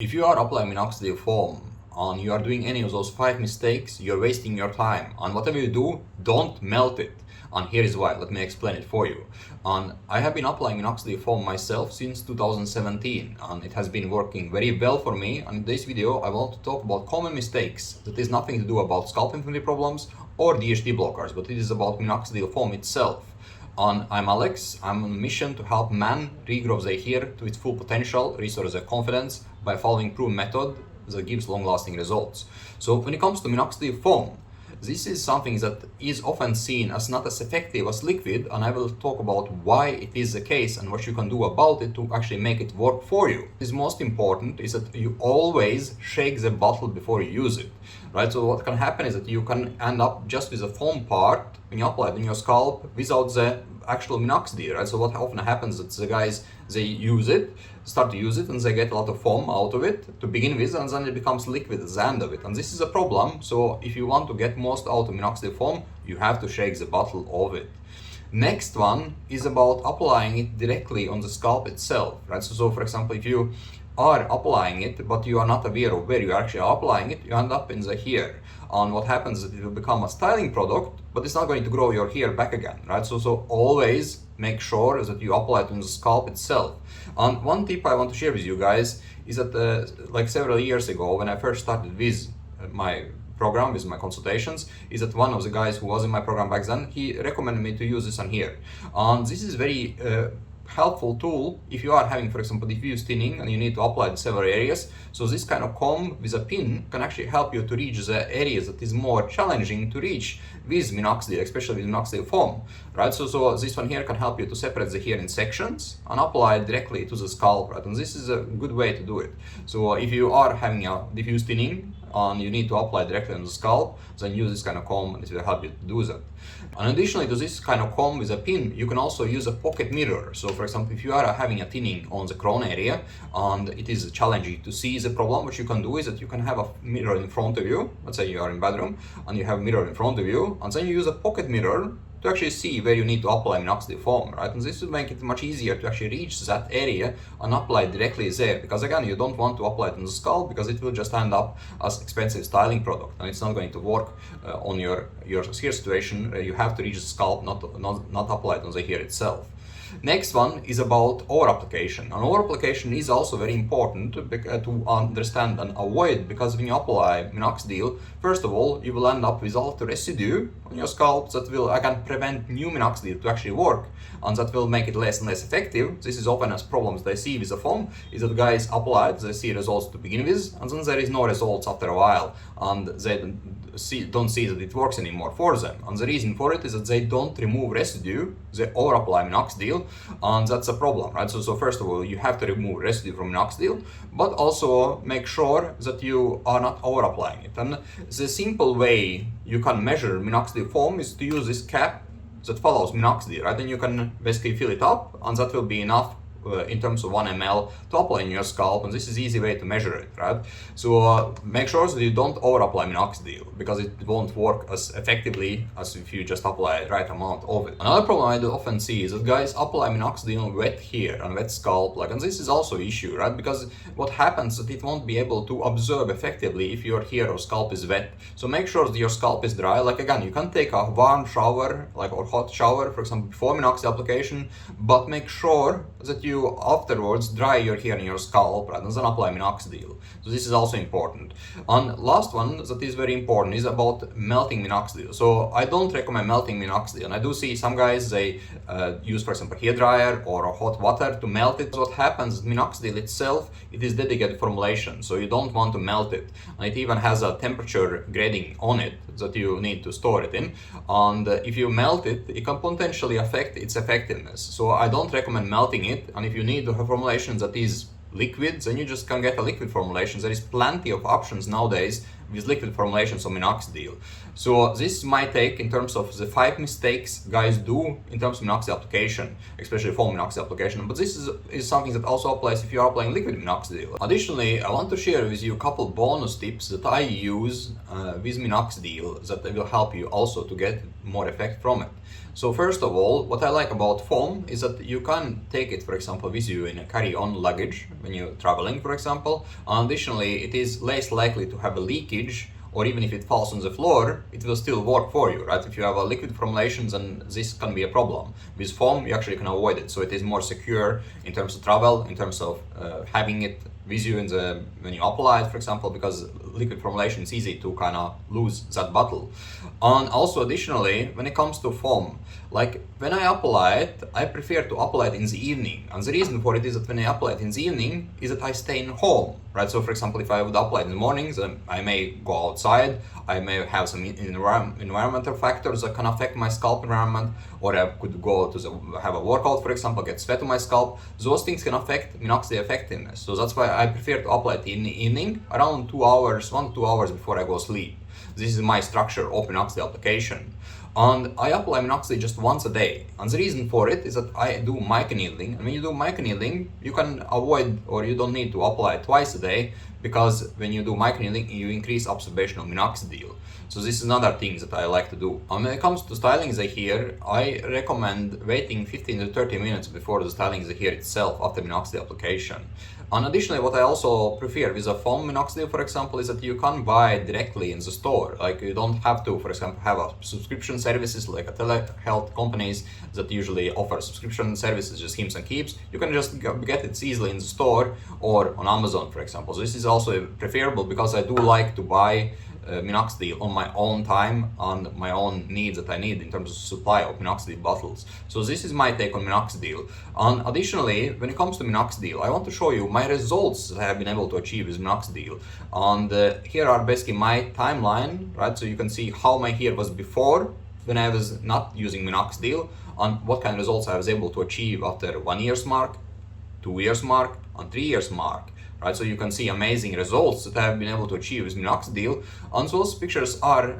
If you are applying minoxidil foam and you are doing any of those 5 mistakes, you're wasting your time. And whatever you do, don't melt it. And here is why. Let me explain it for you. And I have been applying minoxidil foam myself since 2017, and it has been working very well for me. And in this video, I want to talk about common mistakes that is nothing to do about scalp inflammatory problems or DHT blockers, but it is about minoxidil foam itself. And I'm Alex. I'm on a mission to help men regrow their hair to its full potential, restore their confidence by following proven method that gives long-lasting results. So when it comes to minoxidil foam, this is something that is often seen as not as effective as liquid, and I will talk about why it is the case and what you can do about it to actually make it work for you. What is most important is that you always shake the bottle before you use it, right? So what can happen is that you can end up just with the foam part when you apply it on your scalp without the actual minoxidil, right? So what often happens is that the guys, they start to use it, and they get a lot of foam out of it to begin with, and then it becomes liquid at the end of it. And this is a problem. So if you want to get most out of minoxidil foam, you have to shake the bottle of it. Next one is about applying it directly on the scalp itself, right? So for example, if you are applying it, but you are not aware of where you are actually applying it, you end up in the hair. And what happens is that it will become a styling product, but it's not going to grow your hair back again, right? So always make sure that you apply it on the scalp itself. And one tip I want to share with you guys is that like several years ago, when I first started with my program, with my consultations, is that one of the guys who was in my program back then, he recommended me to use this on here. And this is very helpful tool if you are having, for example, diffuse thinning and you need to apply in several areas. So this kind of comb with a pin can actually help you to reach the areas that is more challenging to reach with minoxidil, especially with minoxidil foam, right? So this one here can help you to separate the hair in sections and apply it directly to the scalp, right? And this is a good way to do it. So if you are having a diffuse thinning and you need to apply directly on the scalp, then use this kind of comb and it will help you to do that. And additionally to this kind of comb with a pin, you can also use a pocket mirror. So for example, if you are having a thinning on the crown area and it is challenging to see the problem, what you can do is that you can have a mirror in front of you. Let's say you are in bedroom and you have a mirror in front of you, and then you use a pocket mirror to actually see where you need to apply minoxidil foam, right? And this will make it much easier to actually reach that area and apply it directly there, because again, you don't want to apply it on the scalp because it will just end up as expensive styling product and it's not going to work on your hair situation. You have to reach the scalp, not apply it on the hair itself. Next one is about over-application. And over-application is also very important to understand and avoid, because when you apply minoxidil, first of all, you will end up with a lot of residue on your scalp that will again prevent new minoxidil to actually work, and that will make it less and less effective. This is often as problems they see with the foam, is that guys apply it, they see results to begin with, and then there is no results after a while, and they don't see that it works anymore for them. And the reason for it is that they don't remove residue, they over-apply minoxidil, and that's a problem, right? So first of all, you have to remove residue from minoxidil, but also make sure that you are not over-applying it. And the simple way you can measure minoxidil foam is to use this cap that follows minoxidil, right? And you can basically fill it up, and that will be enough in terms of 1 ml to apply in your scalp, and this is easy way to measure it, right? So make sure that you don't over apply minoxidil, because it won't work as effectively as if you just apply the right amount of it. Another problem I do often see is that guys apply minoxidil on wet hair and wet scalp, and this is also an issue, right? Because what happens is that it won't be able to absorb effectively if your hair or scalp is wet. So make sure that your scalp is dry. Like again, you can take a warm shower, or hot shower, for example, before minoxidil application, but make sure that you afterwards dry your hair and your scalp, right, and then apply minoxidil. So this is also important. And last one that is very important is about melting minoxidil. So I don't recommend melting minoxidil, and I do see some guys, they use, for example, hair dryer or hot water to melt it. So what happens, minoxidil itself, it is dedicated formulation, so you don't want to melt it, and it even has a temperature grading on it that you need to store it in, and if you melt it, it can potentially affect its effectiveness. So I don't recommend melting it, and if you need to have formulation that is liquid, then you just can get a liquid formulation. There is plenty of options nowadays with liquid formulations of minoxidil. So this is my take in terms of the 5 mistakes guys do in terms of minoxidil application, especially foam minoxidil application. But this is something that also applies if you are applying liquid minoxidil. Additionally, I want to share with you a couple bonus tips that I use with minoxidil that will help you also to get more effect from it. So first of all, what I like about foam is that you can take it, for example, with you in a carry-on luggage when you're traveling, for example. And additionally, it is less likely to have a leakage, or even if it falls on the floor, it will still work for you, right? If you have a liquid formulations, then this can be a problem. With foam, you actually can avoid it, so it is more secure in terms of travel, in terms of having it with you when you apply it, for example, because liquid formulation is easy to kind of lose that bottle. And also additionally, when it comes to foam, like when I apply it, I prefer to apply it in the evening. And the reason for it is that when I apply it in the evening is that I stay in home, right? So for example, if I would apply it in the mornings, then I may go outside, I may have some environmental factors that can affect my scalp environment, or I could go to have a workout, for example, get sweat on my scalp. Those things can affect minoxidil effectiveness. So that's why I prefer to apply it in the evening, around 2 hours, 1 to 2 hours before I go sleep. This is my structure of minoxidil application. And I apply minoxidil just once a day. And the reason for it is that I do microneedling. And when you do microneedling, you can avoid, or you don't need to apply it twice a day, because when you do microneedling, you increase absorption of minoxidil. So this is another thing that I like to do. And when it comes to styling the hair, I recommend waiting 15 to 30 minutes before the styling the hair itself after minoxidil application. And additionally, what I also prefer with a foam minoxidil, for example, is that you can buy it directly in the store. Like you don't have to, for example, have a subscription services like a telehealth companies that usually offer subscription services, just Hims and Keeps. You can just get it easily in the store or on Amazon, for example. So this is also preferable because I do like to buy minoxidil on my own time and my own needs that I need in terms of supply of minoxidil bottles. So this is my take on minoxidil. And additionally, when it comes to minoxidil, I want to show you my results that I have been able to achieve with minoxidil. And here are basically my timeline, right? So you can see how my hair was before when I was not using minoxidil, and what kind of results I was able to achieve after 1 year's mark, 2 years mark, and 3 years mark. Right, so you can see amazing results that I have been able to achieve with minoxidil, and those pictures are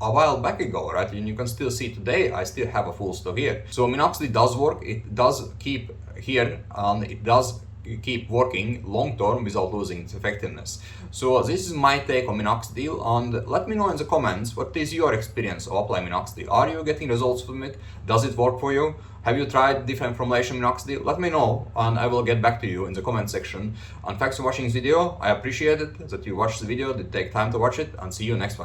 a while back ago, right? And you can still see today I still have a full stock here. So minoxidil does work, it does keep here, and it does keep working long term without losing its effectiveness. So this is my take on minoxidil, and let me know in the comments what is your experience of applying minoxidil. Are you getting results from it? Does it work for you? Have you tried different formulation minoxidil? Let me know and I will get back to you in the comment section. And thanks for watching this video. I appreciate it that you watched the video, that take time to watch it, and see you next one.